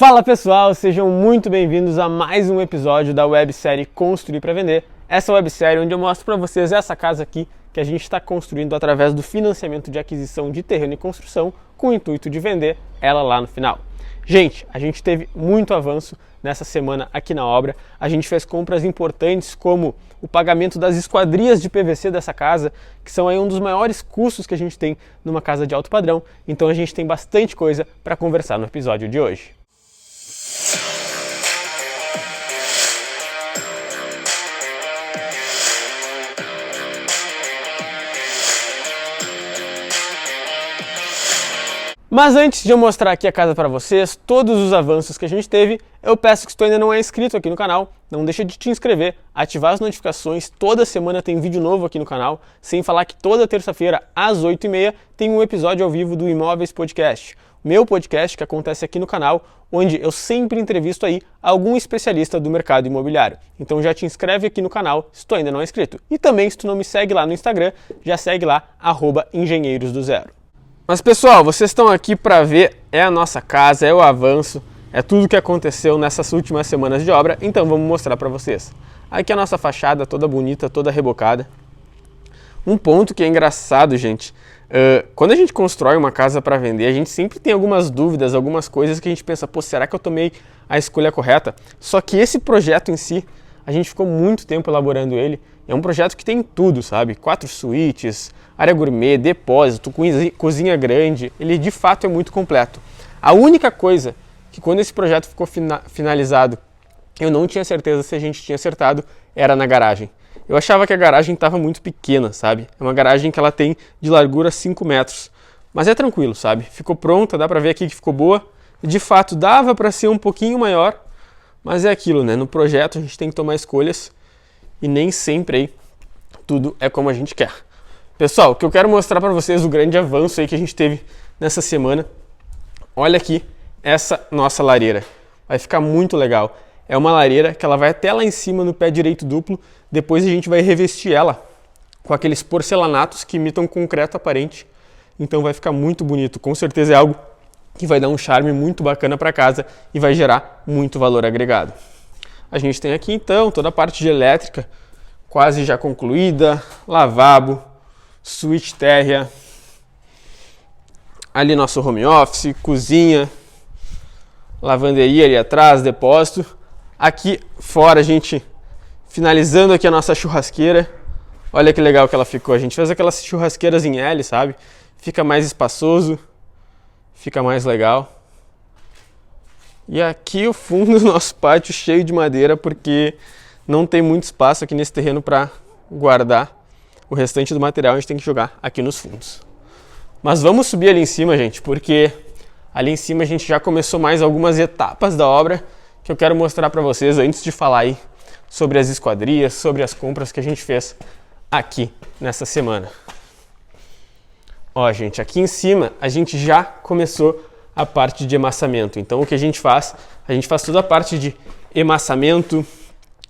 Fala pessoal, sejam muito bem-vindos a mais um episódio da websérie Construir para Vender. Essa websérie onde eu mostro para vocês essa casa aqui que a gente está construindo através do financiamento de aquisição de terreno e construção com o intuito de vender ela lá no final. Gente, a gente teve muito avanço nessa semana aqui na obra. A gente fez compras importantes como o pagamento das esquadrias de PVC dessa casa, que são aí um dos maiores custos que a gente tem numa casa de alto padrão. Então a gente tem bastante coisa para conversar no episódio de hoje. Mas antes de eu mostrar aqui a casa para vocês, todos os avanços que a gente teve, eu peço que se tu ainda não é inscrito aqui no canal, não deixa de te inscrever, ativar as notificações, toda semana tem vídeo novo aqui no canal, sem falar que toda terça-feira às 8h30 tem um episódio ao vivo do Imóveis Podcast, meu podcast que acontece aqui no canal, onde eu sempre entrevisto aí algum especialista do mercado imobiliário. Então já te inscreve aqui no canal se tu ainda não é inscrito. E também se tu não me segue lá no Instagram, já segue lá, @engenheirosdozero. Mas pessoal, vocês estão aqui para ver, é a nossa casa, é o avanço, é tudo que aconteceu nessas últimas semanas de obra, então vamos mostrar para vocês. Aqui a nossa fachada toda bonita, toda rebocada. Um ponto que é engraçado, gente, quando a gente constrói uma casa para vender, a gente sempre tem algumas dúvidas, algumas coisas que a gente pensa, pô, será que eu tomei a escolha correta? Só que esse projeto em si, a gente ficou muito tempo elaborando ele. É um projeto que tem tudo, sabe? 4 suítes, área gourmet, depósito, cozinha grande. Ele de fato é muito completo. A única coisa que quando esse projeto ficou finalizado, eu não tinha certeza se a gente tinha acertado, era na garagem. Eu achava que a garagem estava muito pequena, sabe? É uma garagem que ela tem de largura 5 metros. Mas é tranquilo, sabe? Ficou pronta, dá pra ver aqui que ficou boa. De fato, dava para ser um pouquinho maior, mas é aquilo, né? No projeto a gente tem que tomar escolhas e nem sempre aí tudo é como a gente quer. Pessoal, o que eu quero mostrar para vocês, o grande avanço aí que a gente teve nessa semana. Olha aqui essa nossa lareira. Vai ficar muito legal. É uma lareira que ela vai até lá em cima no pé direito duplo. Depois a gente vai revestir ela com aqueles porcelanatos que imitam concreto aparente. Então vai ficar muito bonito. Com certeza é algo que vai dar um charme muito bacana para casa e vai gerar muito valor agregado. A gente tem aqui então toda a parte de elétrica quase já concluída, lavabo, suíte térrea, ali nosso home office, cozinha, lavanderia ali atrás, depósito. Aqui fora a gente finalizando aqui a nossa churrasqueira. Olha que legal que ela ficou. A gente fez aquelas churrasqueiras em L, sabe? Fica mais espaçoso, fica mais legal. E aqui o fundo do nosso pátio cheio de madeira, porque não tem muito espaço aqui nesse terreno para guardar o restante do material, a gente tem que jogar aqui nos fundos. Mas vamos subir ali em cima, gente, porque ali em cima a gente já começou mais algumas etapas da obra que eu quero mostrar para vocês antes de falar aí sobre as esquadrias, sobre as compras que a gente fez aqui nessa semana. Ó, gente, aqui em cima a gente já começou a parte de emassamento. Então o que a gente faz toda a parte de emassamento,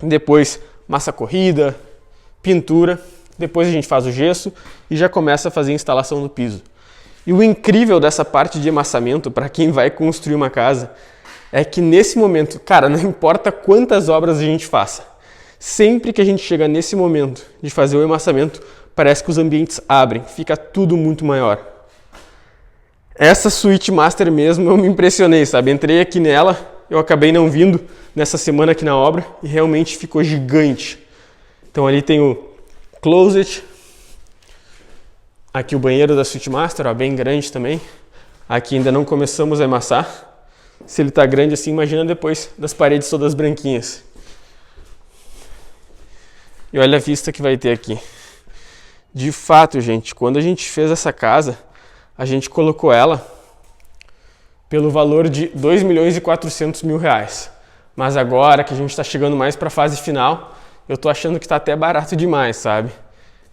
depois massa corrida, pintura, depois a gente faz o gesso e já começa a fazer a instalação do piso. E o incrível dessa parte de emassamento para quem vai construir uma casa é que nesse momento, cara, não importa quantas obras a gente faça, sempre que a gente chega nesse momento de fazer o emassamento, parece que os ambientes abrem, fica tudo muito maior. Essa suíte master mesmo, eu me impressionei, sabe? Entrei aqui nela, eu acabei não vindo nessa semana aqui na obra e realmente ficou gigante. Então ali tem o closet, aqui o banheiro da suíte master, ó, bem grande também. Aqui ainda não começamos a emassar. Se ele tá grande assim, imagina depois das paredes todas branquinhas. E olha a vista que vai ter aqui. De fato, gente, quando a gente fez essa casa, a gente colocou ela pelo valor de R$2.400.000. Mas agora que a gente está chegando mais para a fase final, eu estou achando que está até barato demais, sabe?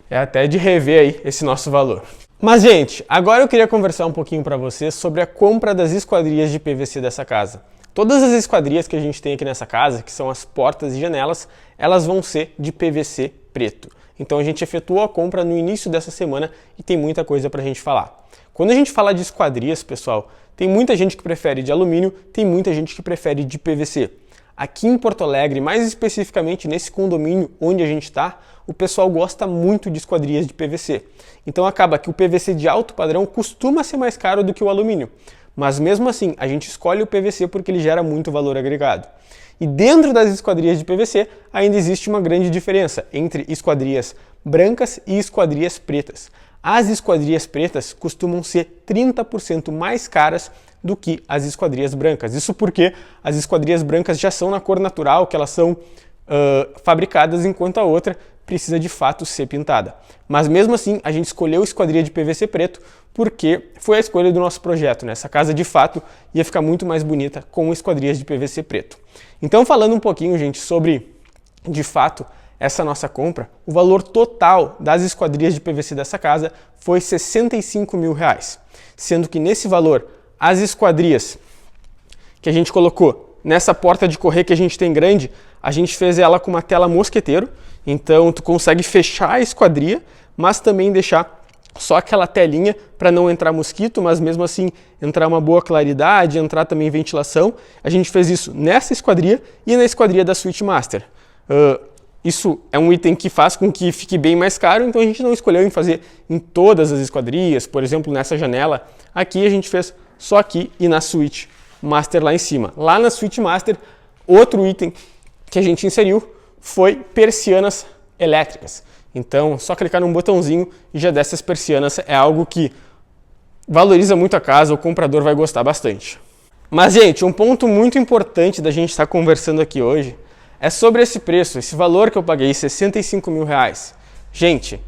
É até de rever aí esse nosso valor. Mas, gente, agora eu queria conversar um pouquinho para vocês sobre a compra das esquadrias de PVC dessa casa. Todas as esquadrias que a gente tem aqui nessa casa, que são as portas e janelas, elas vão ser de PVC preto. Então a gente efetuou a compra no início dessa semana e tem muita coisa para a gente falar. Quando a gente fala de esquadrias, pessoal, Tem muita gente que prefere de alumínio, tem muita gente que prefere de PVC. Aqui em Porto Alegre, mais especificamente nesse condomínio onde a gente está, o pessoal gosta muito de esquadrias de PVC. Então acaba que o PVC de alto padrão costuma ser mais caro do que o alumínio. Mas mesmo assim, a gente escolhe o PVC porque ele gera muito valor agregado. E dentro das esquadrias de PVC, ainda existe uma grande diferença entre esquadrias brancas e esquadrias pretas. As esquadrias pretas costumam ser 30% mais caras do que as esquadrias brancas. Isso porque as esquadrias brancas já são na cor natural, que elas são fabricadas, enquanto a outra precisa de fato ser pintada. Mas mesmo assim, a gente escolheu a esquadria de PVC preto porque foi a escolha do nosso projeto, né? Essa casa de fato ia ficar muito mais bonita com esquadrias de PVC preto. Então, falando um pouquinho, gente, sobre, de fato, essa nossa compra, o valor total das esquadrias de PVC dessa casa foi R$65 mil, sendo que nesse valor, as esquadrias que a gente colocou nessa porta de correr que a gente tem grande, a gente fez ela com uma tela mosqueteiro, então tu consegue fechar a esquadria, mas também deixar só aquela telinha para não entrar mosquito, mas mesmo assim entrar uma boa claridade, entrar também ventilação. A gente fez isso nessa esquadria e na esquadria da Suite Master. Isso é um item que faz com que fique bem mais caro, então a gente não escolheu em fazer em todas as esquadrias, por exemplo, nessa janela. Aqui a gente fez só aqui e na Suite Master lá em cima. Lá na Suite Master, outro item que a gente inseriu foi persianas elétricas. Então, só clicar num botãozinho e já dessas persianas é algo que valoriza muito a casa, o comprador vai gostar bastante. Mas, gente, um ponto muito importante da gente estar conversando aqui hoje é sobre esse preço, esse valor que eu paguei, R$65 mil. Gente,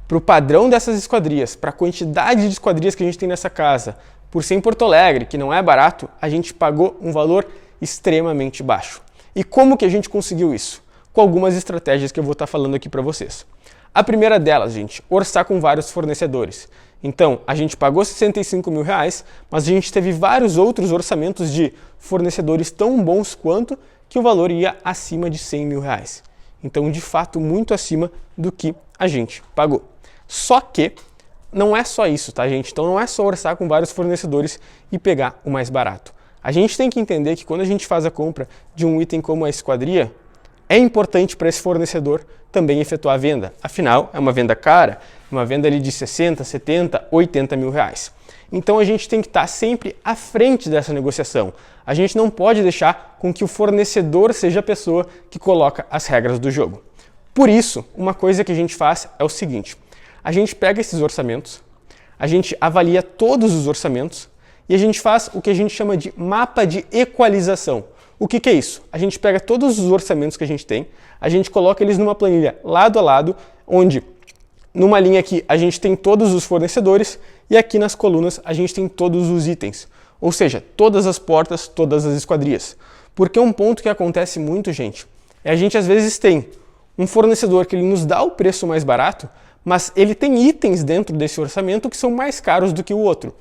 para o padrão dessas esquadrias, para a quantidade de esquadrias que a gente tem nessa casa, por ser em Porto Alegre, que não é barato, a gente pagou um valor extremamente baixo. E como que a gente conseguiu isso? Com algumas estratégias que eu vou estar falando aqui para vocês. A primeira delas, gente, orçar com vários fornecedores. Então, a gente pagou R$65 mil, mas a gente teve vários outros orçamentos de fornecedores tão bons quanto que o valor ia acima de R$100 mil. Então, de fato, muito acima do que a gente pagou. Só que não é só isso, tá, gente? Então, não é só orçar com vários fornecedores e pegar o mais barato. A gente tem que entender que quando a gente faz a compra de um item como a esquadria, é importante para esse fornecedor também efetuar a venda. Afinal, é uma venda cara, uma venda ali de 60, 70, 80 mil reais. Então a gente tem que estar sempre à frente dessa negociação. A gente não pode deixar com que o fornecedor seja a pessoa que coloca as regras do jogo. Por isso, uma coisa que a gente faz é o seguinte: a gente pega esses orçamentos, a gente avalia todos os orçamentos e a gente faz o que a gente chama de mapa de equalização. O que é isso? A gente pega todos os orçamentos que a gente tem, a gente coloca eles numa planilha lado a lado, onde numa linha aqui a gente tem todos os fornecedores e aqui nas colunas a gente tem todos os itens. Ou seja, todas as portas, todas as esquadrias. Porque um ponto que acontece muito, gente, é a gente às vezes tem um fornecedor que ele nos dá o preço mais barato, mas ele tem itens dentro desse orçamento que são mais caros do que o outro.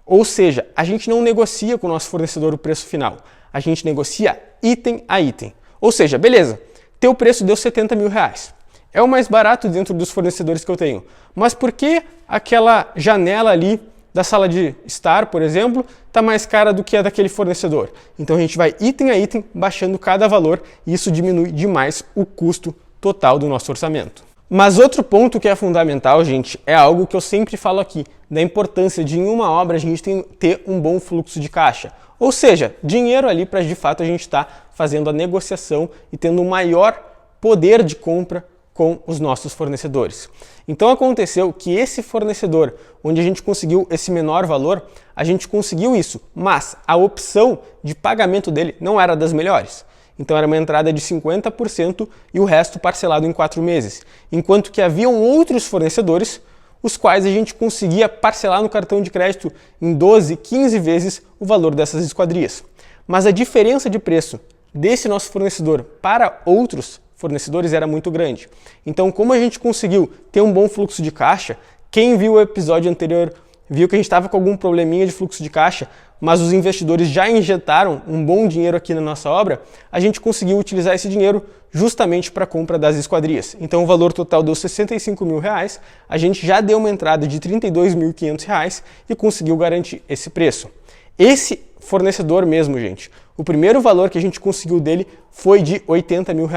Ou seja, a gente não negocia com o nosso fornecedor o preço final. A gente negocia item a item. Ou seja, beleza, teu preço deu 70 mil reais. É o mais barato dentro dos fornecedores que eu tenho. Mas por que aquela janela ali da sala de estar, por exemplo, está mais cara do que a daquele fornecedor? Então a gente vai item a item, baixando cada valor, e isso diminui demais o custo total do nosso orçamento. Mas outro ponto que é fundamental, gente, é algo que eu sempre falo aqui, da importância de em uma obra a gente ter um bom fluxo de caixa. Ou seja, dinheiro ali para de fato a gente estar fazendo a negociação e tendo um maior poder de compra com os nossos fornecedores. Então aconteceu que esse fornecedor, onde a gente conseguiu esse menor valor, a gente conseguiu isso, mas a opção de pagamento dele não era das melhores. Então era uma entrada de 50% e o resto parcelado em 4 meses. Enquanto que haviam outros fornecedores, os quais a gente conseguia parcelar no cartão de crédito em 12, 15 vezes o valor dessas esquadrias. Mas a diferença de preço desse nosso fornecedor para outros fornecedores era muito grande. Então, como a gente conseguiu ter um bom fluxo de caixa, quem viu o episódio anterior viu que a gente estava com algum probleminha de fluxo de caixa, mas os investidores já injetaram um bom dinheiro aqui na nossa obra, a gente conseguiu utilizar esse dinheiro justamente para a compra das esquadrias. Então o valor total deu 65 mil reais, a gente já deu uma entrada de 32.500 reais e conseguiu garantir esse preço. Esse fornecedor mesmo, gente, o primeiro valor que a gente conseguiu dele foi de R$80 mil.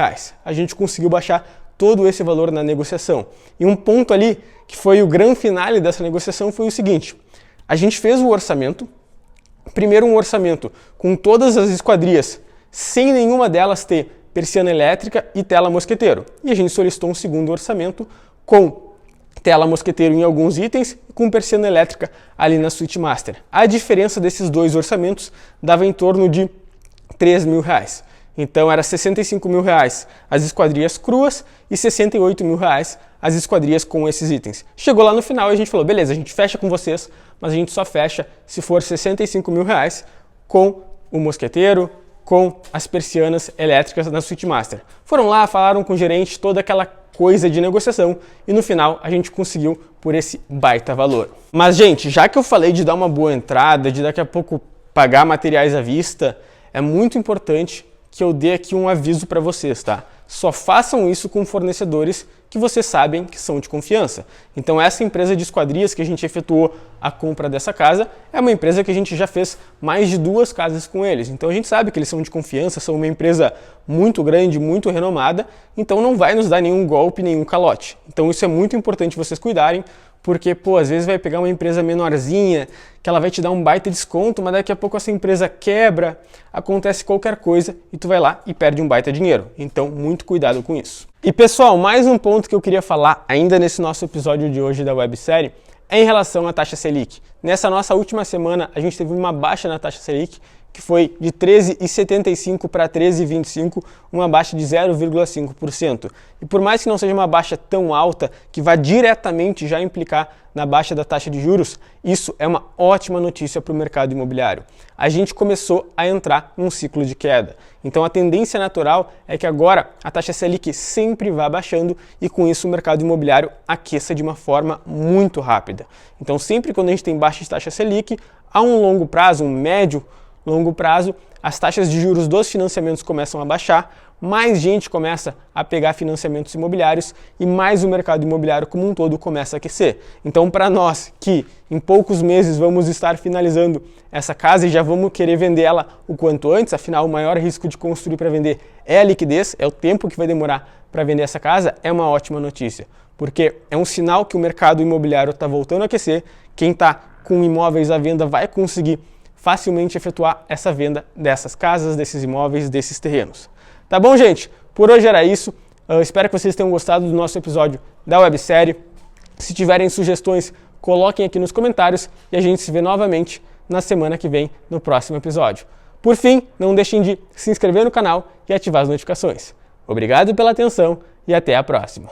A gente conseguiu baixar todo esse valor na negociação. E um ponto ali, que foi o grande finale dessa negociação, foi o seguinte: a gente fez o orçamento, primeiro um orçamento com todas as esquadrias, sem nenhuma delas ter persiana elétrica e tela mosqueteiro. E a gente solicitou um segundo orçamento com tela mosqueteiro em alguns itens e com persiana elétrica ali na Suite Master. A diferença desses dois orçamentos dava em torno de R$3 mil. Então era R$65 mil as esquadrias cruas e R$68 mil as esquadrias com esses itens. Chegou lá no final e a gente falou, beleza, a gente fecha com vocês, mas a gente só fecha se for R$65 mil com o mosqueteiro, com as persianas elétricas na Suite Master. Foram lá, falaram com o gerente, toda aquela coisa de negociação e no final a gente conseguiu por esse baita valor. Mas, gente, já que eu falei de dar uma boa entrada, de daqui a pouco pagar materiais à vista, é muito importante que eu dê aqui um aviso para vocês, tá? Só façam isso com fornecedores que vocês sabem que são de confiança. Então essa empresa de esquadrias que a gente efetuou a compra dessa casa é uma empresa que a gente já fez mais de 2 casas com eles. Então a gente sabe que eles são de confiança, são uma empresa muito grande, muito renomada, então não vai nos dar nenhum golpe, nenhum calote. Então isso é muito importante vocês cuidarem, porque, às vezes vai pegar uma empresa menorzinha, que ela vai te dar um baita desconto, mas daqui a pouco essa empresa quebra, acontece qualquer coisa e tu vai lá e perde um baita dinheiro. Então, muito cuidado com isso. E pessoal, mais um ponto que eu queria falar ainda nesse nosso episódio de hoje da websérie é em relação à taxa Selic. Nessa nossa última semana, a gente teve uma baixa na taxa Selic, que foi de 13,75 para 13,25, uma baixa de 0,5%. E por mais que não seja uma baixa tão alta, que vá diretamente já implicar na baixa da taxa de juros, isso é uma ótima notícia para o mercado imobiliário. A gente começou a entrar num ciclo de queda. Então a tendência natural é que agora a taxa Selic sempre vá baixando e com isso o mercado imobiliário aqueça de uma forma muito rápida. Então sempre quando a gente tem baixa de taxa Selic, a um longo prazo, um médio longo prazo, as taxas de juros dos financiamentos começam a baixar, mais gente começa a pegar financiamentos imobiliários e mais o mercado imobiliário como um todo começa a aquecer. Então, para nós que em poucos meses vamos estar finalizando essa casa e já vamos querer vender ela o quanto antes, afinal o maior risco de construir para vender é a liquidez, é o tempo que vai demorar para vender essa casa, é uma ótima notícia, porque é um sinal que o mercado imobiliário está voltando a aquecer, quem está com imóveis à venda vai conseguir facilmente efetuar essa venda dessas casas, desses imóveis, desses terrenos. Tá bom, gente? Por hoje era isso. Eu espero que vocês tenham gostado do nosso episódio da websérie. Se tiverem sugestões, coloquem aqui nos comentários e a gente se vê novamente na semana que vem, no próximo episódio. Por fim, não deixem de se inscrever no canal e ativar as notificações. Obrigado pela atenção e até a próxima.